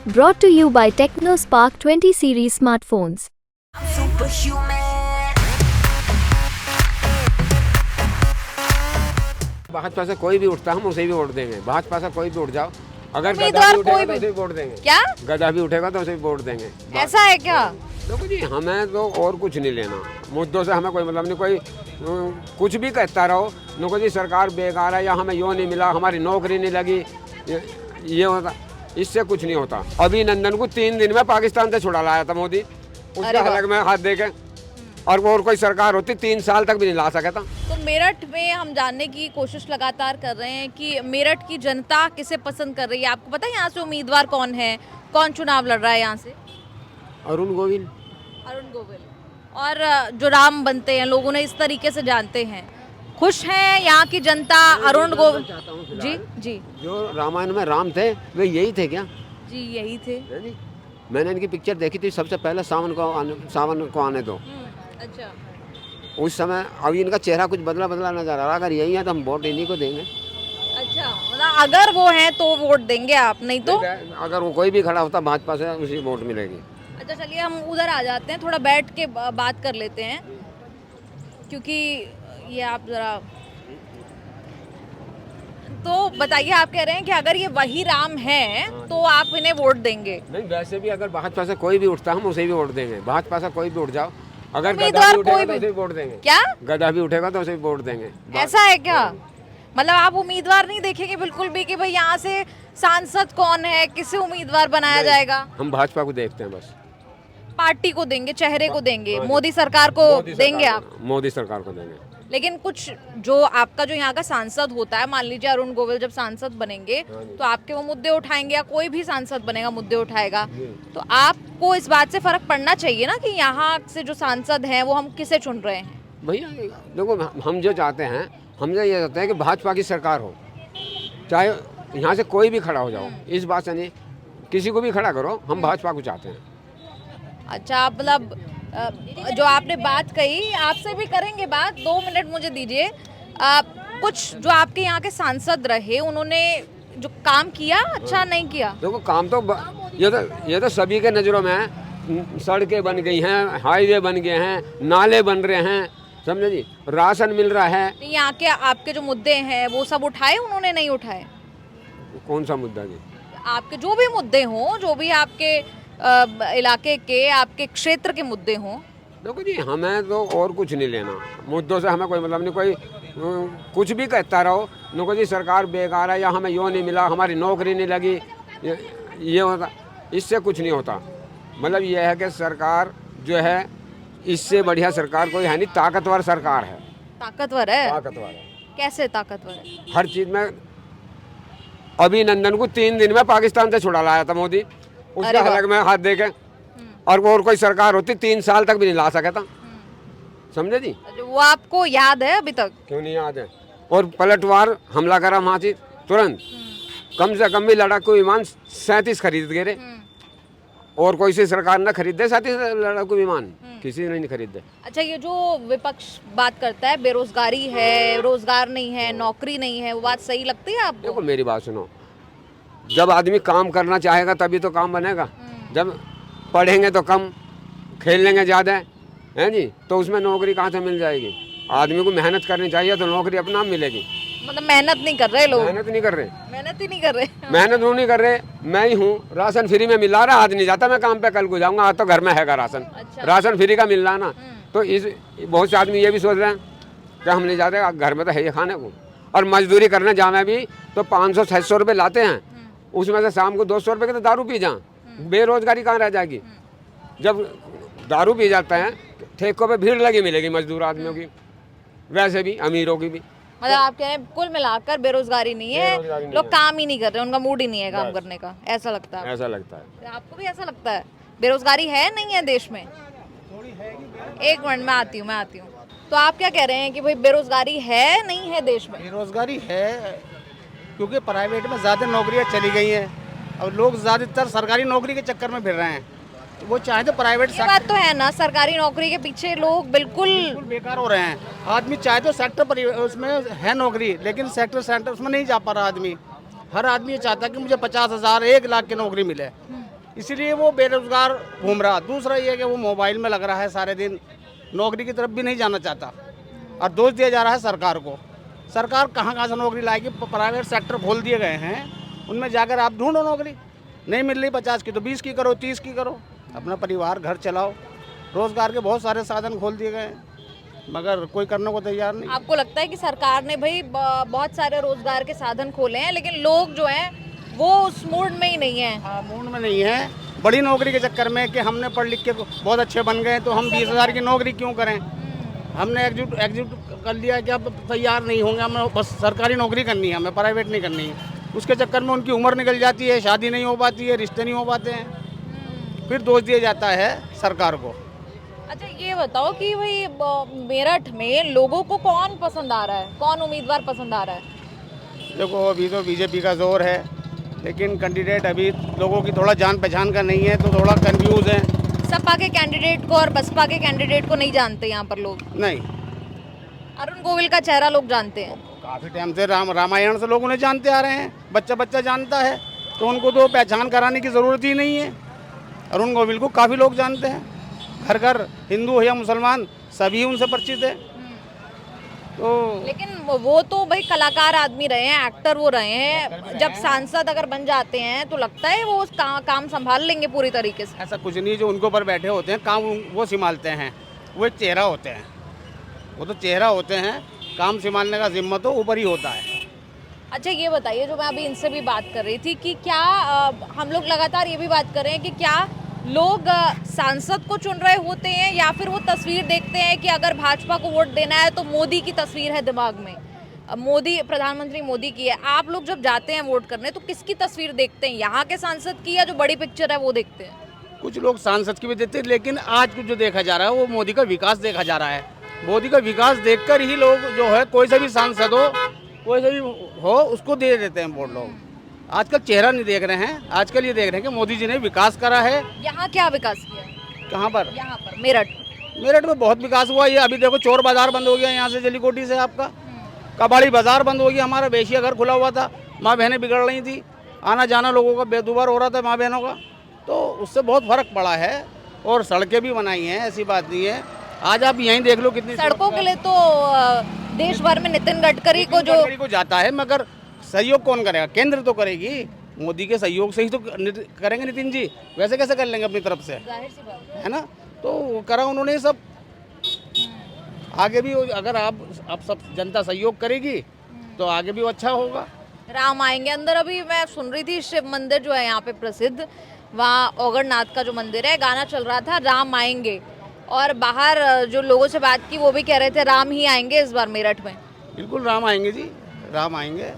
Brought to you by TechnoSpark 20 series smartphones. Bhajpa से कोई भी उठता हम उसे भी वोट देंगे। भाजपा से कोई भी उठ जाओ, अगर उम्मीदवार गधा भी उठेगा कोई तो भी उसे भी वोट देंगे। क्या गधा भी उठेगा तो उसे भी वोट देंगे। ऐसा है क्या? देखो जी, हमें तो और कुछ नहीं लेना, मुद्दों से हमें कोई मतलब नहीं। कोई कुछ भी कहता रहो, देखो जी सरकार बेकार है या हमें यो नहीं मिला, हमारी नौकरी नहीं लगी, ये होता, इससे कुछ नहीं होता। अभिनंदन को 3 दिन में पाकिस्तान से छुड़ा लाया था मोदी, उसके हलक में हाथ दे के, और कोई सरकार होती 3 साल तक भी नहीं ला सका था। तो मेरठ में हम जानने की कोशिश लगातार कर रहे हैं कि मेरठ की जनता किसे पसंद कर रही है। आपको पता है यहाँ से उम्मीदवार कौन है, कौन चुनाव लड़ रहा है यहाँ से? अरुण गोविल। अरुण गोविल। और जो राम बनते हैं लोग उन्हें इस तरीके से जानते हैं, खुश हैं यहाँ की जनता अरुण गोविल? जी जी, जो रामायण में राम थे वे यही थे क्या? जी यही थे। मैंने इनकी पिक्चर देखी थी सबसे पहले, सावन को आने दो। अच्छा, उस समय अभी इनका चेहरा कुछ बदला बदला नजर आ रहा। अगर यही है तो हम वोट इन्हीं को देंगे। अच्छा, मतलब अगर वो है तो वोट देंगे आप, नहीं तो? अगर वो कोई भी खड़ा होता भाजपा से उसी वोट मिलेगी। अच्छा चलिए हम उधर आ जाते हैं, थोड़ा बैठ के बात कर लेते हैं, क्योंकि ये आप जरा तो बताइए, आप कह रहे हैं कि अगर ये वही राम है तो आप इन्हें वोट देंगे? नहीं, वैसे भी अगर भाजपा से कोई भी उठता हम उसे भी वोट देंगे। भाजपा से कोई भी उठ जाओ, अगर गधा उम्मीदवार भी उठेगा कोई तो भी उसे भी वोट देंगे। क्या गधा भी उठेगा तो उसे भी वोट देंगे। ऐसा है क्या? मतलब आप उम्मीदवार नहीं देखेंगे बिल्कुल भी कि भाई यहाँ से सांसद कौन है, किसे उम्मीदवार बनाया जाएगा? हम भाजपा को देखते हैं बस। पार्टी को देंगे, चेहरे को देंगे, मोदी सरकार को देंगे आप? मोदी सरकार को देंगे। लेकिन कुछ जो आपका जो यहाँ का सांसद होता है, मान लीजिए अरुण गोविल जब सांसद बनेंगे तो आपके वो मुद्दे उठाएंगे, या कोई भी सांसद बनेगा मुद्दे उठाएगा, तो आपको इस बात से फर्क पड़ना चाहिए ना कि यहाँ से जो सांसद हैं वो हम किसे चुन रहे हैं? भैया देखो, हम जो चाहते हैं, हम ये चाहते हैं कि भाजपा की सरकार हो, चाहे यहाँ से कोई भी खड़ा हो जाओ, इस बात से नहीं, किसी को भी खड़ा करो, हम भाजपा को चाहते हैं। अच्छा, आप मतलब जो आपने बात कही, आपसे भी करेंगे बात, 2 मिनट मुझे दीजिए। कुछ जो आपके यहाँ के सांसद रहे, उन्होंने जो काम किया अच्छा नहीं किया? देखो काम तो ये तो सभी के नज़रों में है। सड़कें बन गई हैं, हाईवे बन गए हैं, नाले बन रहे हैं, समझे जी, राशन मिल रहा है। यहाँ के आपके जो मुद्दे हैं वो सब उठाए उन्होंने, नहीं उठाए? कौन सा मुद्दा जी? आपके जो भी मुद्दे हों, जो भी आपके इलाके के, आपके क्षेत्र के मुद्दे हों। देखो जी, हमें तो और कुछ नहीं लेना, मुद्दों से हमें कोई मतलब नहीं। कोई कुछ भी कहता रहो, देखो जी सरकार बेकार है या हमें यो नहीं मिला, हमारी नौकरी नहीं लगी, ये होता, इससे कुछ नहीं होता। मतलब ये है कि सरकार जो है, इससे बढ़िया सरकार कोई है नहीं, ताकतवर सरकार है। ताकतवर है? ताकतवर है। कैसे ताकतवर है? हर चीज़ में। अभिनंदन को 3 दिन में पाकिस्तान से छुड़ा लाया था मोदी, उसके हलक में हाथ दे के, और कोई सरकार होती 3 साल तक भी नहीं ला सका था, समझे जी। वो आपको याद है अभी तक? क्यों नहीं याद है? और पलटवार हमला करा वहाँ से तुरंत, कम से कम भी लड़ाकू विमान 37 खरीद गए रे, और कोई सी सरकार न खरीदे 37 लड़ाकू विमान, किसी ने नहीं खरीदे। अच्छा, ये जो विपक्ष बात करता है बेरोजगारी है, रोजगार नहीं है, नौकरी नहीं है, वो बात सही लगती है आपको? देखो मेरी बात सुनो, जब आदमी काम करना चाहेगा तभी तो काम बनेगा। जब पढ़ेंगे तो कम, खेल लेंगे ज़्यादा, है जी, तो उसमें नौकरी कहाँ से मिल जाएगी? आदमी को मेहनत करनी चाहिए तो नौकरी अपना आप मिलेगी। मतलब मेहनत नहीं कर रहे लोग? मेहनत नहीं कर रहे। मेहनत ही नहीं कर रहे। मेहनत वो नहीं कर रहे, मैं ही हूँ, राशन फ्री में मिला रहा, आज नहीं जाता मैं काम पे, कल को जाऊँगा, आज तो घर में हैगा राशन। अच्छा। राशन फ्री का मिल रहा ना, तो इस बहुत से आदमी ये भी सोच रहे हैं कि हम नहीं जाते, घर में तो है ये खाने को। और मजदूरी करने जाना भी तो 500-600 रुपये लाते हैं, उसमें से शाम को 200 रुपये के तो दारू पी जाएं, बेरोजगारी कहाँ रह जाएगी? जब दारू पी जाते हैं, ठेकों पे भीड़ लगी मिलेगी मजदूर आदमियों की, वैसे भी अमीरों की भी। मतलब आप कह रहे हैं कुल मिलाकर बेरोजगारी नहीं है, लोग काम ही नहीं कर रहे, उनका मूड ही नहीं है काम करने का, ऐसा लगता है? ऐसा लगता है। आपको भी ऐसा लगता है? बेरोजगारी है नहीं है देश में? एक मिनट में आती हूँ। तो आप क्या कह रहे हैं कि भाई बेरोजगारी है नहीं है देश में? बेरोजगारी है, क्योंकि प्राइवेट में ज़्यादा नौकरियां चली गई हैं और लोग ज़्यादातर सरकारी नौकरी के चक्कर में फिर रहे हैं। वो चाहे तो प्राइवेट ये बात तो है ना, सरकारी नौकरी के पीछे लोग बिल्कुल बेकार हो रहे हैं। आदमी चाहे तो सेक्टर उसमें है नौकरी, लेकिन सेक्टर उसमें नहीं जा पा रहा आदमी। हर आदमी ये चाहता है कि मुझे 50,000 1 लाख की नौकरी मिले, इसीलिए वो बेरोजगार घूम रहा। दूसरा ये कि वो मोबाइल में लग रहा है सारे दिन, नौकरी की तरफ भी नहीं जाना चाहता। और दोष दिया जा रहा है सरकार को। सरकार कहाँ कहाँ से नौकरी लाएगी? प्राइवेट सेक्टर खोल दिए गए हैं, उनमें जाकर आप ढूंढो नौकरी। नहीं मिल रही 50 की तो 20 की करो, 30 की करो, अपना परिवार घर चलाओ। रोजगार के बहुत सारे साधन खोल दिए गए हैं, मगर कोई करने को तैयार नहीं। आपको लगता है कि सरकार ने भाई बहुत सारे रोजगार के साधन खोले हैं, लेकिन लोग जो हैं वो उस मूड में ही नहीं है? हाँ, मूड में नहीं है। बड़ी नौकरी के चक्कर में कि हमने पढ़ लिख के बहुत अच्छे बन गए तो हम 20,000 की नौकरी क्यों करें? हमने एग्जीक्यूट कर लिया कि अब तैयार नहीं होंगे, हमें बस सरकारी नौकरी करनी है, हमें प्राइवेट नहीं करनी है। उसके चक्कर में उनकी उम्र निकल जाती है, शादी नहीं हो पाती है, रिश्ते नहीं हो पाते हैं, फिर दोष दिया जाता है सरकार को। अच्छा ये बताओ कि भाई मेरठ में लोगों को कौन पसंद आ रहा है, कौन उम्मीदवार पसंद आ रहा है? देखो अभी तो बीजेपी का जोर है, लेकिन कैंडिडेट अभी लोगों की थोड़ा जान पहचान का नहीं है, तो थोड़ा कंफ्यूज है। सपा के कैंडिडेट को और बसपा के कैंडिडेट को नहीं जानते यहाँ पर लोग? नहीं, अरुण गोविल का चेहरा लोग जानते हैं। काफ़ी टाइम से रामायण से लोग उन्हें जानते आ रहे हैं, बच्चा बच्चा जानता है, तो उनको तो पहचान कराने की ज़रूरत ही नहीं है। अरुण गोविल को काफ़ी लोग जानते हैं, घर घर हिंदू हो या मुसलमान सभी उनसे परिचित है। तो लेकिन वो तो भाई कलाकार आदमी रहे हैं, एक्टर वो रहे हैं। जब सांसद अगर बन जाते हैं तो लगता है वो उस काम संभाल लेंगे पूरी तरीके से? ऐसा कुछ नहीं, जो उनके ऊपर बैठे होते हैं काम वो संभालते हैं, वो एक चेहरा होते हैं, वो तो चेहरा होते हैं, काम संभालने का जिम्मा तो ऊपर ही होता है। अच्छा ये बताइए, जो मैं अभी इनसे भी बात कर रही थी कि क्या हम लोग लगातार ये भी बात कर रहे हैं कि क्या लोग सांसद को चुन रहे होते हैं या फिर वो तस्वीर देखते हैं कि अगर भाजपा को वोट देना है तो मोदी की तस्वीर है दिमाग में, मोदी, प्रधानमंत्री मोदी की है। आप लोग जब जाते हैं वोट करने तो किसकी तस्वीर देखते हैं, यहाँ के सांसद की या जो बड़ी पिक्चर है वो देखते हैं? कुछ लोग सांसद की भी देते हैं, लेकिन आज कुछ जो देखा जा रहा है वो मोदी का विकास देखा जा रहा है। मोदी का विकास देखकर ही लोग जो है, कोई सा भी सांसद हो, कोई सा भी हो, उसको दे देते हैं वोट लोग। आजकल चेहरा नहीं देख रहे हैं, आजकल ये देख रहे हैं कि मोदी जी ने विकास करा है। यहाँ क्या विकास किया? कहाँ पर? यहाँ पर मेरठ। मेरठ में बहुत विकास हुआ। ये अभी देखो चोर बाजार बंद हो गया यहाँ से, जलीकोटी से आपका कबाड़ी बाजार बंद हो गया, हमारा वेश्या घर खुला हुआ था, माँ बहनें बिगड़ रही थी, आना जाना लोगों का बेदुबार हो रहा था माँ बहनों का, तो उससे बहुत फर्क पड़ा है। और सड़कें भी बनाई हैं, ऐसी बात नहीं है। आज आप यहीं देख लो कितनी सड़कों के लिए तो देश भर में नितिन गडकरी को जाता है, मगर सहयोग कौन करेगा? केंद्र तो करेगी, मोदी के सहयोग से ही तो करेंगे नितिन जी, वैसे कैसे कर लेंगे अपनी तरफ से? जाहिर सी बात है ना, तो वो करा उन्होंने सब। आगे भी अगर आप सब जनता सहयोग करेगी तो आगे भी अच्छा होगा। राम आएंगे अंदर। अभी मैं सुन रही थी शिव मंदिर जो है यहाँ पे प्रसिद्ध, वहाँ ओगरनाथ का जो मंदिर है, गाना चल रहा था राम आएंगे, और बाहर जो लोगों से बात की वो भी कह रहे थे राम ही आएंगे इस बार मेरठ में। बिल्कुल राम आएंगे जी, राम आएंगे।